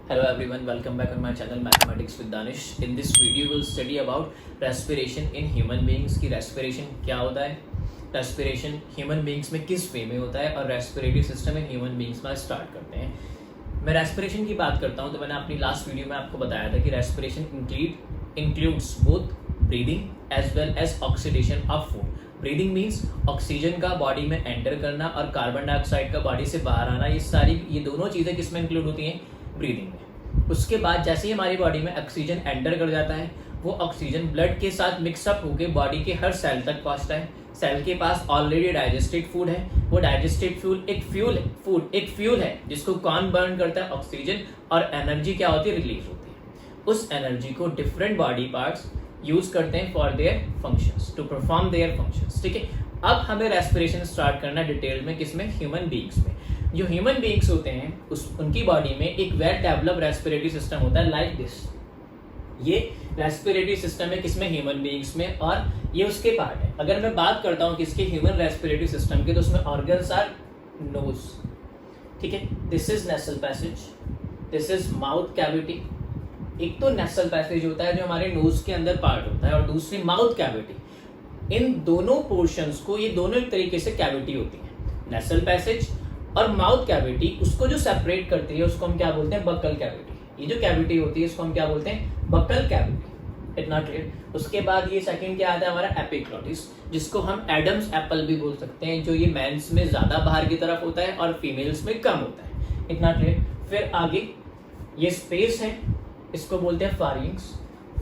Hello everyone, welcome back on my channel Mathematics with Danish. In this video we'll study about respiration in human beings की respiration क्या होता है, respiration human beings में किस वे में होता है और respiratory system in human beings में start करते हैं. मैं respiration की बात करता हूँ तो मैंने अपनी लास्ट वीडियो में आपको बताया था कि respiration includes both breathing as well as oxidation of food. Breathing means oxygen का बॉडी में एंटर करना और कार्बन डाइऑक्साइड का बॉडी से बाहर आना, ये दोनों चीज़ें किसमें इंक्लूड होती हैं, ब्रीदिंग में. उसके बाद जैसे ही हमारी बॉडी में ऑक्सीजन एंटर कर जाता है वो ऑक्सीजन ब्लड के साथ मिक्सअप होकर बॉडी के हर सेल तक पहुंचता है. सेल के पास ऑलरेडी डाइजेस्टेड फूड है, वो डाइजेस्टेड फूड एक फ्यूल है जिसको कौन बर्न करता है, ऑक्सीजन, और एनर्जी क्या होती है, रिलीज होती है. उस एनर्जी को डिफरेंट बॉडी पार्ट्स यूज करते हैं for their functions, to perform their functions. ठीक है, अब हमें रेस्पिरेशन स्टार्ट करना डिटेल में, किसमें, ह्यूमन बीइंग्स में. जो ह्यूमन बीइंग्स होते हैं उनकी बॉडी में एक वेल डेवलप रेस्पिरेटरी सिस्टम होता है लाइक दिस. ये रेस्पिरेटरी सिस्टम है किसमें, ह्यूमन बीइंग्स में, और ये उसके पार्ट है. अगर मैं बात करता हूँ किसके, ह्यूमन रेस्पिरेटरी सिस्टम के, तो उसमें ऑर्गन्स आर नोज. ठीक है, this is nasal passage, this is mouth cavity. एक तो नेसल पैसेज होता है जो हमारे नोज के अंदर पार्ट होता है, और दूसरी माउथ कैविटी. इन दोनों पोर्शंस को, ये दोनों एक तरीके से कैविटी होती है, नेसल पैसेज और माउथ कैविटी. उसको जो सेपरेट करती है उसको हम क्या बोलते हैं, बक्कल कैविटी. ये जो कैविटी होती है इसको हम क्या बोलते हैं, बक्कल कैविटी. इतना क्लियर. उसके बाद ये सेकंड क्या आता है हमारा, एपिग्लॉटिस, जिसको हम एडम्स एप्पल भी बोल सकते हैं, जो ये मेंस में ज्यादा बाहर की तरफ होता है और फीमेल्स में कम होता है. इतना क्लियर. फिर आगे ये स्पेस है, इसको बोलते हैं फारिंग्स.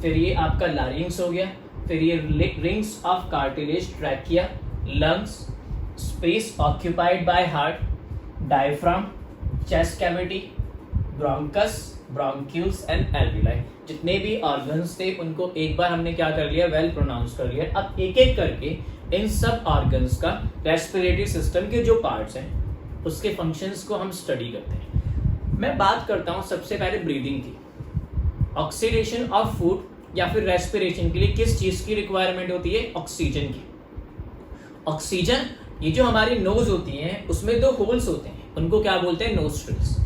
फिर ये आपका लारिंग्स हो गया. फिर ये rings of cartilage, trachea, lungs, space occupied by heart, diaphragm, chest cavity, bronchus, bronchioles and alveoli. जितने भी ऑर्गन्स थे उनको एक बार हमने क्या कर लिया, वेल प्रोनाउंस कर लिया. अब एक एक करके इन सब ऑर्गन्स का, रेस्पिरेटरी सिस्टम के जो पार्ट्स हैं उसके फंक्शंस को हम स्टडी करते हैं. मैं बात करता हूं सबसे पहले ब्रीदिंग की. ऑक्सीडेशन ऑफ फूड या फिर रेस्पिरेशन के लिए किस चीज की रिक्वायरमेंट होती है, ऑक्सीजन की. ऑक्सीजन, ये जो हमारी नोज होती है उसमें दो होल्स होते हैं, उनको क्या बोलते हैं, नोस्ट्रिल्स.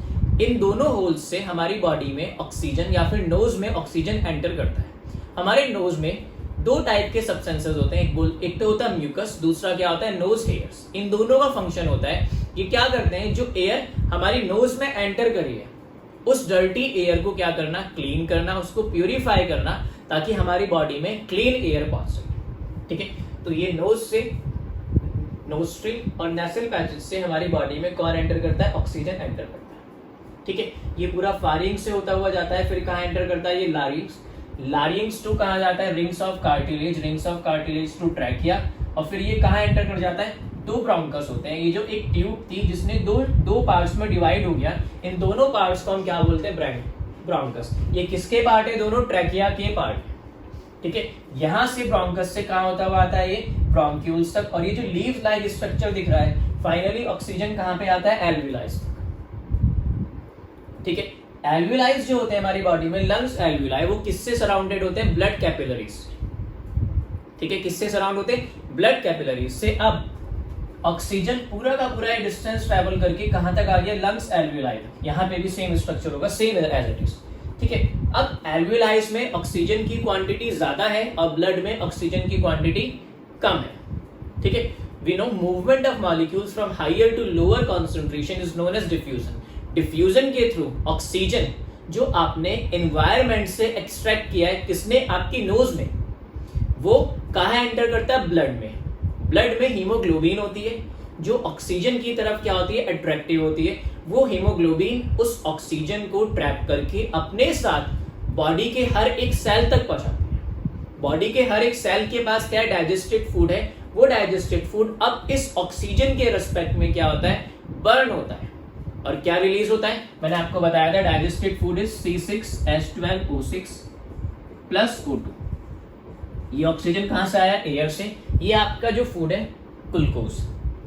इन दोनों होल्स से हमारी बॉडी में ऑक्सीजन या फिर नोज में ऑक्सीजन एंटर करता है. हमारे नोज में दो टाइप के सब्सटेंसेस होते हैं, एक तो होता है म्यूकस, दूसरा क्या होता है, नोज हेयर्स. इन दोनों का फंक्शन होता है, ये क्या करते हैं, जो एयर हमारी नोज में एंटर करी है उस डर्टी एयर को क्या करना, क्लीन करना, उसको प्यूरिफाई करना, ताकि हमारी बॉडी में क्लीन एयर पहुंच सके. ठीक है, तो ये नोज से, नोस्ट्रिल और नेसल पैसेज से हमारी बॉडी में कौन एंटर करता है, ऑक्सीजन एंटर करता है. ठीक है, ये पूरा फारिंग से होता हुआ जाता है. फिर कहाँ एंटर करता है, ये लारिंग्स. लारिंग्स टू कहाँ जाता है, rings of cartilage to trachea. और फिर ये कहाँ एंटर कर जाता है, दो ब्रोंकस होते हैं. ये जो एक ट्यूब थी जिसने दो पार्ट्स में डिवाइड हो गया, इन दोनों पार्ट्स को हम क्या बोलते हैं, ब्रोंकस. ये किसके पार्ट है, दोनों ट्रैकिया के पार्ट. ठीक है, यहां से ब्रोंकस से कहां होता हुआ आता है, ये ब्रोंक्यूल्स तक. और ये जो लीफ लाइक स्ट्रक्चर दिख रहा है, फाइनली ऑक्सीजन कहां पे आता है, एल्विलाइज तक. ठीक है, एल्विलाइज जो होते हैं हमारी बॉडी में, लंग्स एल्विलाई, वो किससे सराउंडेड होते हैं, ब्लड कैपिलरीज. ठीक है, किससे सराउंड होते हैं, ब्लड कैपिलरीज से. अब ऑक्सीजन पूरा का पूरा डिस्टेंस ट्रैवल करके कहां तक आ गया, लंग्स एल्विलाई. यहां पे भी सेम स्ट्रक्चर होगा, सेम एज इट इज. ठीक है, अब एल्विलाइज में ऑक्सीजन की क्वांटिटी ज्यादा है और ब्लड में ऑक्सीजन की क्वांटिटी कम है. ठीक है, we know movement of molecules from higher to lower concentration is known as diffusion. Diffusion के थ्रू ऑक्सीजन जो आपने एनवायरमेंट से एक्सट्रैक्ट किया है, किसने, आपकी नोज में, वो कहां एंटर करता है, ब्लड में. ब्लड में हीमोग्लोबिन होती है जो ऑक्सीजन की तरफ क्या होती है, अट्रैक्टिव होती है. वो हीमोग्लोबिन उस ऑक्सीजन को ट्रैप करके अपने साथ बॉडी के हर एक सेल तक पहुंचाती है. बॉडी के हर एक सेल के पास क्या डाइजेस्टेड फूड है, वो डाइजेस्टेड फूड अब इस ऑक्सीजन के रिस्पेक्ट में क्या होता है, बर्न होता है. और क्या रिलीज होता है, मैंने आपको बताया था, digested food is C6H12O6 plus O2. ये ऑक्सीजन कहां से आया, एयर से. ये आपका जो फूड है ग्लूकोज.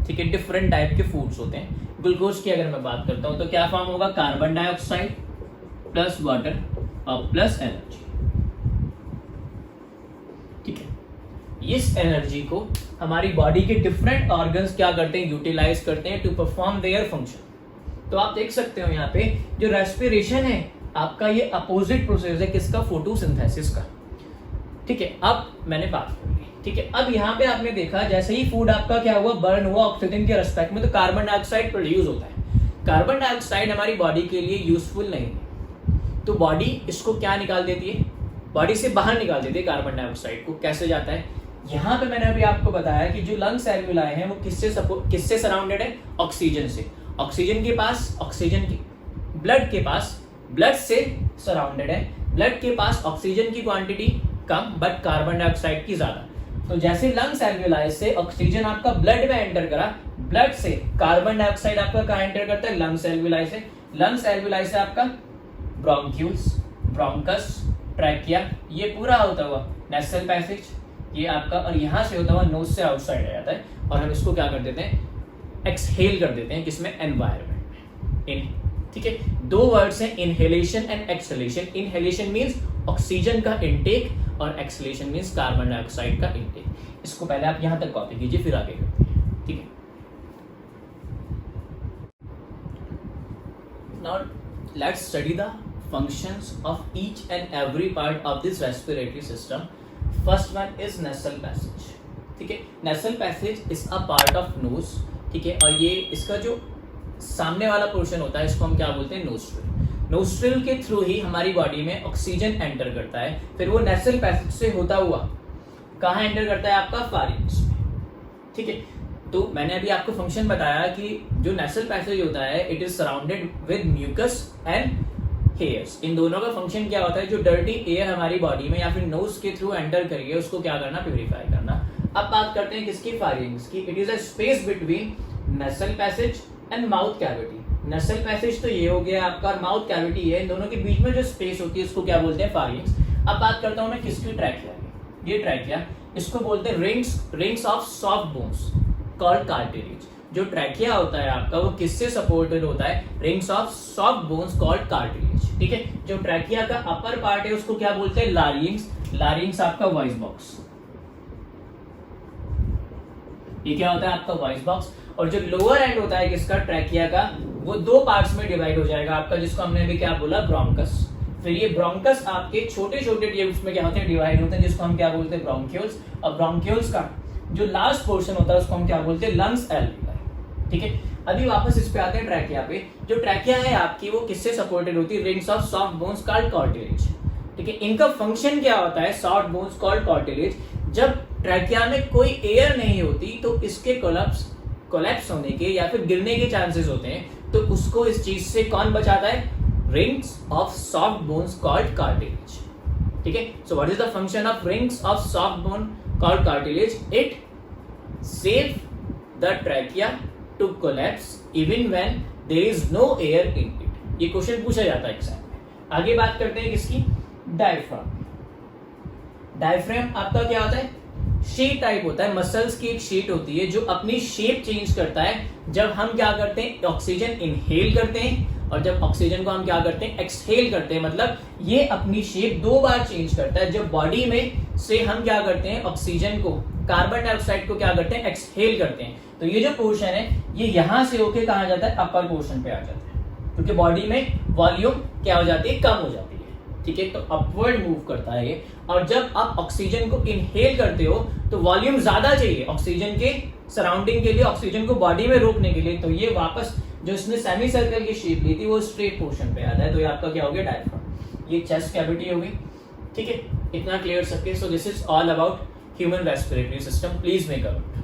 ठीक है, डिफरेंट टाइप के फूड्स होते हैं. ग्लूकोज की अगर मैं बात करता हूं तो क्या फॉर्म होगा, कार्बन डाइऑक्साइड प्लस वाटर और प्लस एनर्जी. ठीक है, इस एनर्जी को हमारी बॉडी के डिफरेंट ऑर्गन्स क्या करते हैं, यूटिलाइज करते हैं टू परफॉर्म देयर फंक्शन. तो आप देख सकते हो यहाँ पे जो रेस्पिरेशन है आपका ये अपोजिट प्रोसेस है किसका, फोटोसिंथेसिस का। ठीक है, अब मैंने बात कर ली। ठीक है, अब यहाँ पे आपने देखा जैसे ही फूड आपका क्या हुआ, बर्न हुआ ऑक्सीजन के रिस्पेक्ट में, तो कार्बन डाइऑक्साइड प्रोड्यूस होता है। कार्बन डाइऑक्साइड हमारी बॉडी के लिए यूजफुल नहीं है, तो बॉडी इसको क्या निकाल देती है, बॉडी से बाहर निकाल देती है कार्बन डाइऑक्साइड को। कैसे जाता है, यहाँ पे मैंने अभी आपको बताया कि जो लंग्स एल्वियोलाई हैं वो किससे सराउंडेड है, ऑक्सीजन से। ऑक्सीजन के पास, ऑक्सीजन की ब्लड के पास, ब्लड से सराउंडेड है। ब्लड के पास ऑक्सीजन की quantity come but carbon dioxide की ज्यादा। तो जैसे लंग्स एल्वियोलाई से ऑक्सीजन आपका ब्लड में एंटर करा, ब्लड से कार्बन डाइऑक्साइड आपका कहाँ एंटर करता है, लंग्स एल्वियोलाई से। लंग्स एल्वियोलाई से आपका ब्रोंक्यूल्स, ब्रोंकस, ट्रैकिया, ये पूरा होता हुआ नेसल पैसेज, ये आपका, और यहाँ से होता हुआ नोज से आउटसाइड आ जाता है, और हम इसको क्या कर देते हैं, एक्सहेल कर देते हैं, किसमें, एनवायरनमेंट में। ठीक है, दो वर्ड्स हैं, inhalation and exhalation. Inhalation means oxygen का इनटेक और एक्सहेलेशन मींस कार्बन डाइऑक्साइड का इनटेक। इसको पहले आप यहां तक कॉपी कीजिए, फिर आगे करते हैं। ठीक है, now let's study the functions of each and every part of this respiratory system. First one is nasal passage. ठीक है, nasal passage is a part of nose. ठीक है, और ये इसका जो सामने वाला पोर्शन होता है इसको हम क्या बोलते हैं, नोस्ट्रिल। नोस्ट्रिल के थ्रू ही हमारी बॉडी में ऑक्सीजन एंटर करता है, फिर वो नेसल पैसेज से होता हुआ कहाँ एंटर करता है, आपका फारिंक्स में। ठीक है, तो मैंने अभी आपको फंक्शन बताया कि जो नेसल पैसेज होता है it is surrounded with mucus and hairs. इन दोनों का फंक्शन क्या होता है, जो डर्टी एयर हमारी बॉडी में या फिर नोज के थ्रू एंटर करिए उसको क्या करना, प्यूरिफाई करना। अब बात करते हैं किसकी, फारिंक्स की। It is a space between nasal passage and mouth cavity. Nasal passage तो ये हो गया आपका, और माउथ कैविटी है, इन दोनों के बीच में जो स्पेस होती है इसको क्या बोलते हैं, फारिंक्स। अब बात करता हूं मैं किसकी, ट्रैकिया की। ये ट्रैकिया, इसको बोलते हैं rings of soft bones called cartilage. जो ट्रैकिया होता है आपका वो किससे सपोर्टेड होता है, rings of soft bones called cartilage. ठीक है, जो ट्रैकिया का अपर पार्ट है उसको क्या बोलते हैं, लारिंग्स। लारिंग्स आपका वॉइस बॉक्स, ये क्या होता है आपका वॉइस बॉक्स। और जो लोअर एंड होता है किसका, ट्रैकिया का, वो दो पार्ट्स में डिवाइड हो जाएगा आपका, जिसको हमने अभी क्या बोला, ब्रोंकस। फिर ये ब्रोंकस आपके छोटे छोटे ट्यूब्स में क्या होते हैं, डिवाइड होते हैं, जिसको हम क्या बोलते हैं, ब्रोंक्यूल्स। और ब्रोंक्यूल्स का जो लास्ट पोर्शन होता है उसको हम क्या बोलते हैं, लंग्स एल्वियोलाई। ठीक है, अभी वापस इस पे आते हैं ट्रैकिया पे। जो ट्रैकिया है आपकी वो किससे सपोर्टेड होती है, rings of soft bones called cartilage. ठीक है, इनका फंक्शन क्या होता है, सॉफ्ट बोन्स कॉल्ड कार्टिलेज। जब ट्रैकिया में कोई एयर नहीं होती तो इसके कोलैप्स होने के या फिर गिरने के चांसेस होते हैं, तो उसको इस चीज से कौन बचाता है, rings of soft bones called cartilage. ठीक है, so what is the function of rings of soft bone called cartilage, it save the trachea to collapse even when there is no air in it. ये question पूछा जाता है exam में। आगे बात करते हैं किसकी, डायफ्राम। डायफ्राम आपका क्या होता है, शीट टाइप होता है, मसल्स की एक शीट होती है जो अपनी शेप चेंज करता है जब हम क्या करते हैं, ऑक्सीजन इनहेल करते हैं, और जब ऑक्सीजन को हम क्या करते हैं, एक्सहेल करते हैं। मतलब ये अपनी शेप दो बार चेंज करता है, जब बॉडी में से हम क्या करते हैं, ऑक्सीजन को, कार्बन डाइऑक्साइड को क्या करते हैं, एक्सहेल करते हैं। तो ये जो पोर्शन है ये यहां से होके कहा जाता है, अपर पोर्शन पे आ जाता है, क्योंकि बॉडी में वॉल्यूम क्या हो जाती है, कम हो जाती है। ठीक है, तो अपवर्ड मूव करता है ये। और जब आप ऑक्सीजन को इनहेल करते हो तो वॉल्यूम ज्यादा चाहिए ऑक्सीजन के सराउंडिंग के लिए, ऑक्सीजन को बॉडी में रोकने के लिए, तो ये वापस जो इसने सेमी सर्कल की शेप ली थी वो स्ट्रेट पोर्शन पे आता है। तो ये आपका क्या हो गया, डायफ्राम। ये चेस्ट कैविटी होगी। ठीक है, इतना क्लियर सबके। So this is all about human respiratory system. Please make a note.